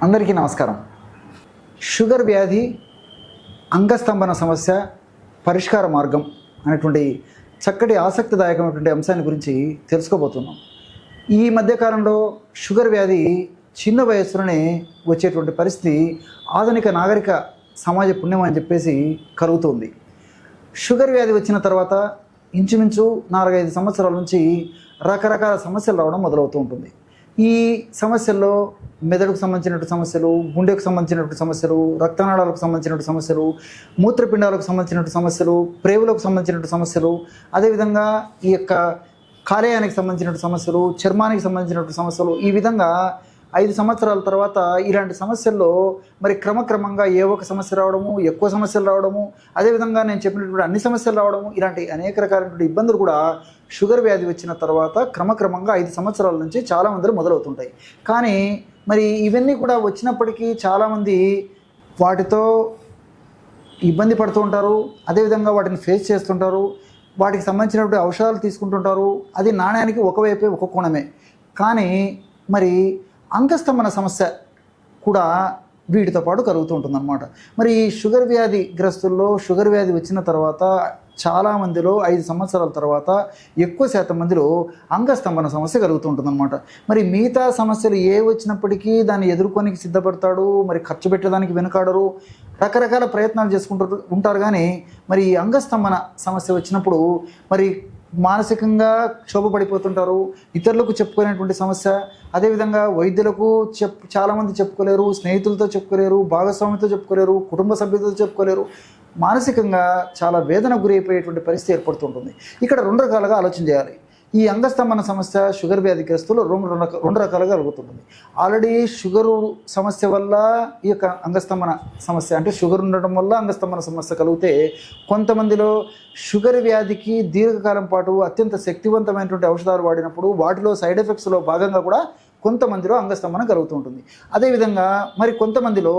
అందరికీ నమస్కారం. షుగర్ వ్యాధి అంగస్తంభన సమస్య పరిష్కార మార్గం అనేటువంటి చక్కటి ఆసక్తిదాయకమైనటువంటి అంశాన్ని గురించి తెలుసుకోబోతున్నాం. ఈ మధ్యకాలంలో షుగర్ వ్యాధి చిన్న వయస్సులోనే వచ్చేటువంటి పరిస్థితి ఆధునిక నాగరిక సమాజ పుణ్యం అని చెప్పేసి కలుగుతుంది. షుగర్ వ్యాధి వచ్చిన తర్వాత ఇంచుమించు 4-5 సంవత్సరాల నుంచి రకరకాల సమస్యలు రావడం మొదలవుతూ ఉంటుంది. ఈ సమస్యల్లో మెదడుకు సంబంధించినటువంటి సమస్యలు, గుండెకు సంబంధించినటువంటి సమస్యలు, రక్తనాళాలకు సంబంధించినటువంటి సమస్యలు, మూత్రపిండాలకు సంబంధించినటువంటి సమస్యలు, ప్రేవులకు సంబంధించినటువంటి సమస్యలు, అదేవిధంగా ఈ యొక్క కాలేయానికి సంబంధించినటువంటి సమస్యలు, చర్మానికి సంబంధించినటువంటి సమస్యలు, ఈ విధంగా 5 సంవత్సరాల తర్వాత ఇలాంటి సమస్యల్లో మరి క్రమక్రమంగా ఏ ఒక సమస్య రావడము, ఎక్కువ సమస్యలు రావడము, అదేవిధంగా నేను చెప్పినటువంటి అన్ని సమస్యలు రావడము, ఇలాంటి అనేక రకాలైనటువంటి ఇబ్బందులు కూడా షుగర్ వ్యాధి వచ్చిన తర్వాత క్రమక్రమంగా 5 సంవత్సరాల నుంచి చాలామంది మొదలవుతుంటాయి. కానీ మరి ఇవన్నీ కూడా వచ్చినప్పటికీ చాలామంది వాటితో ఇబ్బంది పడుతూ ఉంటారు. అదేవిధంగా వాటిని ఫేస్ చేస్తుంటారు. వాటికి సంబంధించినటువంటి ఔషధాలు తీసుకుంటుంటారు. అది నాణ్యానికి ఒకవైపే ఒక కోణమే. కానీ మరి అంగస్తంభన సమస్య కూడా వీటితో పాటు కలుగుతూ ఉంటుందన్నమాట. మరి ఈ షుగర్ వ్యాధి గ్రస్తుల్లో షుగర్ వ్యాధి వచ్చిన తర్వాత చాలామందిలో 5 సంవత్సరాల తర్వాత ఎక్కువ శాతం మందిలో అంగస్తంభన సమస్య కలుగుతూ ఉంటుందన్నమాట. మరి మిగతా సమస్యలు ఏ వచ్చినప్పటికీ దాన్ని ఎదుర్కొనికి సిద్ధపడతాడు. మరి ఖర్చు పెట్టడానికి వెనుకాడరు, రకరకాల ప్రయత్నాలు చేసుకుంటూ ఉంటారు. కానీ మరి ఈ అంగస్తంభన సమస్య వచ్చినప్పుడు మరి మానసికంగా క్షోభపడిపోతుంటారు. ఇతరులకు చెప్పుకునేటువంటి సమస్య, అదేవిధంగా వైద్యులకు చాలామంది చెప్పుకోలేరు, స్నేహితులతో చెప్పుకోలేరు, భాగస్వామితో చెప్పుకోలేరు, కుటుంబ సభ్యులతో చెప్పుకోలేరు. మానసికంగా చాలా వేదన గురైపోయేటువంటి పరిస్థితి ఏర్పడుతుంటుంది. ఇక్కడ 2 రకాలుగా ఆలోచన చేయాలి. ఈ అంగస్తంభన సమస్య షుగర్ వ్యాధిగ్రస్తులు 2 రకాలుగా కలుగుతుంటుంది. ఆల్రెడీ షుగరు సమస్య వల్ల ఈ యొక్క అంగస్తంభన సమస్య, అంటే షుగర్ ఉండడం వల్ల అంగస్తంభన సమస్య కలిగితే, కొంతమందిలో షుగర్ వ్యాధికి దీర్ఘకాలం పాటు అత్యంత శక్తివంతమైనటువంటి ఔషధాలు వాడినప్పుడు వాటిలో సైడ్ ఎఫెక్ట్స్లో భాగంగా కూడా కొంతమందిలో అంగస్తంభన కలుగుతూ ఉంటుంది. అదేవిధంగా మరి కొంతమందిలో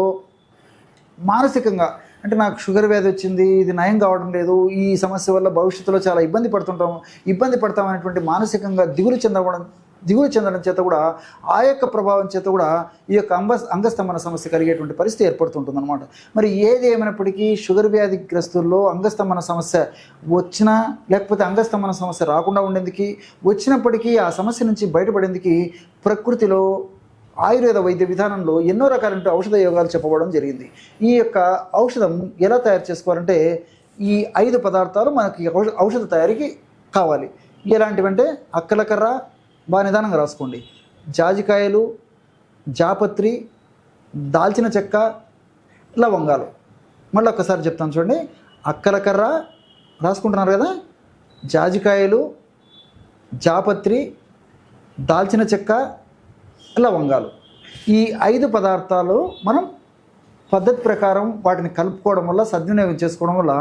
మానసికంగా, అంటే నాకు షుగర్ వ్యాధి వచ్చింది, ఇది నయం కావడం లేదు, ఈ సమస్య వల్ల భవిష్యత్తులో చాలా ఇబ్బంది పడతాం అనేటువంటి మానసికంగా దిగులు చెందడం చేత కూడా ఆ యొక్క ప్రభావం చేత కూడా ఈ యొక్క అంగస్తంభన సమస్య కలిగేటువంటి పరిస్థితి ఏర్పడుతుంటుందన్నమాట. మరి ఏది ఏమైనప్పటికీ షుగర్ వ్యాధిగ్రస్తుల్లో అంగస్తంభన సమస్య వచ్చినా, లేకపోతే అంగస్తంభన సమస్య రాకుండా ఉండేందుకు, వచ్చినప్పటికీ ఆ సమస్య నుంచి బయటపడేందుకు ప్రకృతిలో ఆయుర్వేద వైద్య విధానంలో ఎన్నో రకాలైన ఔషధ యోగాలు చెప్పబడడం జరిగింది. ఈ యొక్క ఔషధం ఎలా తయారు చేసుకోవాలంటే, ఈ 5 పదార్థాలు మనకి ఔషధ తయారీకి కావాలి. ఎలాంటివంటే అక్కలకర్ర, బాగా నిదానంగా రాసుకోండి, జాజికాయలు, జాపత్రి, దాల్చిన చెక్క, లవంగాలు. మళ్ళీ ఒక్కసారి చెప్తాను చూడండి. అక్కలకర్ర రాసుకుంటున్నారు కదా, జాజికాయలు, జాపత్రి, దాల్చిన చెక్క, లవంగాలు. ఈ 5 పదార్థాలు మనం పద్ధతి ప్రకారం వాటిని కలుపుకోవడం వల్ల, సద్వినియోగం చేసుకోవడం వల్ల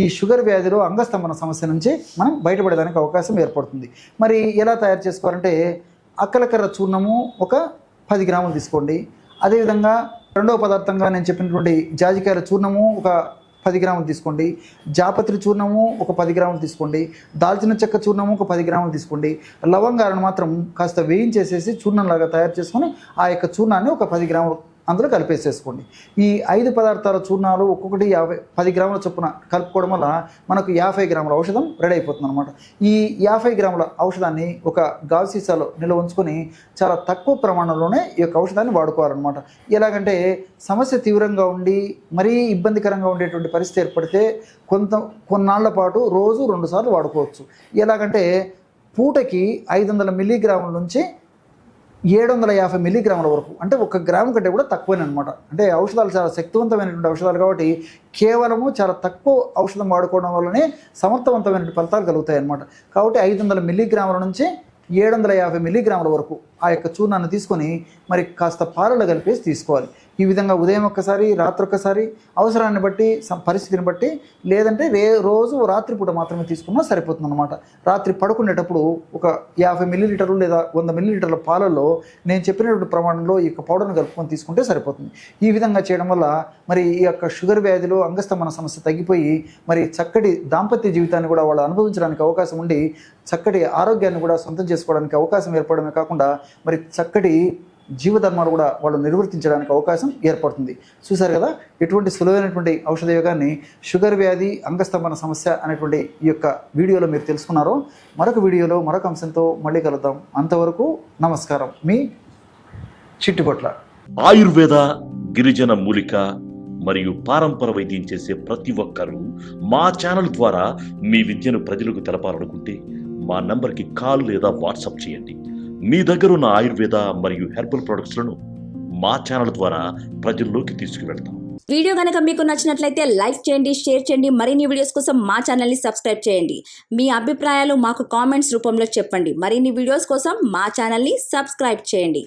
ఈ షుగర్ వ్యాధిలో అంగస్తంభన సమస్య నుంచి మనం బయటపడడానికి అవకాశం ఏర్పడుతుంది. మరి ఎలా తయారు చేసుకోవాలంటే, అక్కలకర్ర చూర్ణము ఒక 10 గ్రాములు తీసుకోండి. అదేవిధంగా రెండవ పదార్థంగా నేను చెప్పినటువంటి జాజికాయల చూర్ణము ఒక 10 గ్రాములు తీసుకోండి. జాపత్రి చూర్ణము ఒక 10 గ్రాములు తీసుకోండి. దాల్చిన చెక్క చూర్ణము ఒక 10 గ్రాములు తీసుకోండి. లవంగాలను మాత్రం కాస్త వేయించేసేసి చూర్ణంలాగా తయారు చేసుకొని ఆ యొక్క చూర్ణాన్ని ఒక 10 గ్రాములు అందులో కలిపేసేసుకోండి. ఈ 5 పదార్థాల చూర్ణాలు ఒక్కొక్కటి 10 గ్రాముల చొప్పున కలుపుకోవడం వల్ల మనకు 50 గ్రాముల ఔషధం రెడీ అయిపోతుంది అనమాట. ఈ 50 గ్రాముల ఔషధాన్ని ఒక గాజు సీసాలో నిల్వ ఉంచుకొని చాలా తక్కువ ప్రమాణంలోనే ఈ యొక్క ఔషధాన్ని వాడుకోవాలన్నమాట. ఎలాగంటే సమస్య తీవ్రంగా ఉండి మరీ ఇబ్బందికరంగా ఉండేటువంటి పరిస్థితి ఏర్పడితే కొన్నాళ్ల పాటు రోజు 2 సార్లు వాడుకోవచ్చు. ఎలాగంటే పూటకి 500 మిల్లీగ్రాముల నుంచి 750 మిల్లీగ్రాముల వరకు, అంటే 1 గ్రాము కంటే కూడా తక్కువనే అనమాట. అంటే ఔషధాలు చాలా శక్తివంతమైనటువంటి ఔషధాలు కాబట్టి కేవలము చాలా తక్కువ ఔషధం వాడుకోవడం వల్లనే సమర్థవంతమైనటువంటి ఫలితాలు కలుగుతాయి అన్నమాట. కాబట్టి 500 మిల్లీగ్రాముల నుంచి 750 మిల్లీగ్రాముల వరకు ఆ యొక్క చూర్ణాన్ని తీసుకొని మరి కాస్త పాలలో కలిపేసి తీసుకోవాలి. ఈ విధంగా ఉదయం ఒక్కసారి, రాత్రి ఒక్కసారి, అవసరాన్ని బట్టి, పరిస్థితిని బట్టి, లేదంటే రోజు రాత్రిపూట మాత్రమే తీసుకున్నా సరిపోతుంది అనమాట. రాత్రి పడుకునేటప్పుడు ఒక 50 మిల్లీలీటర్లు లేదా 100 మిల్లీలీటర్ల పాలల్లో నేను చెప్పినటువంటి ప్రమాణంలో ఈ యొక్క పౌడర్ను కలుపుకొని తీసుకుంటే సరిపోతుంది. ఈ విధంగా చేయడం వల్ల మరి ఈ యొక్క షుగర్ వ్యాధిలో అంగస్తంభన సమస్య తగ్గిపోయి మరి చక్కటి దాంపత్య జీవితాన్ని కూడా వాళ్ళు అనుభవించడానికి అవకాశం ఉండి చక్కటి ఆరోగ్యాన్ని కూడా సొంతం చేసుకోవడానికి అవకాశం ఏర్పడమే కాకుండా మరి చక్కటి జీవధర్మాలు కూడా వాళ్ళు నిర్వర్తించడానికి అవకాశం ఏర్పడుతుంది. చూశారు కదా, ఇటువంటి సులువైనటువంటి ఔషధ యోగాన్ని షుగర్ వ్యాధి అంగస్తంభన సమస్య అనేటువంటి ఈ యొక్క వీడియోలో మీరు తెలుసుకున్నారో. మరొక వీడియోలో మరొక అంశంతో మళ్ళీ కలుద్దాం. అంతవరకు నమస్కారం. మీ చిట్టుకొట్ల. ఆయుర్వేద, గిరిజన మూలిక మరియు పారంపర వైద్యం చేసే ప్రతి ఒక్కరూ మా ఛానల్ ద్వారా మీ విద్యను ప్రజలకు తెలపాలనుకుంటే మా నంబర్కి కాల్ లేదా వాట్సాప్ చేయండి. మీ దగ్గర ఉన్న ఆయుర్వేద మరియు హెర్బల్ ప్రొడక్ట్స్లను మా ఛానల్ ద్వారా ప్రజల్లోకి తీసుకువెళ్తాం. వీడియో కనుక మీకు నచ్చినట్లయితే లైక్ చేయండి, షేర్ చేయండి. మరిన్ని వీడియోస్ కోసం మా ఛానల్ని సబ్స్క్రైబ్ చేయండి. మీ అభిప్రాయాలు మాకు కామెంట్స్ రూపంలో చెప్పండి. మరిన్ని వీడియోస్ కోసం మా ఛానల్ని సబ్స్క్రైబ్ చేయండి.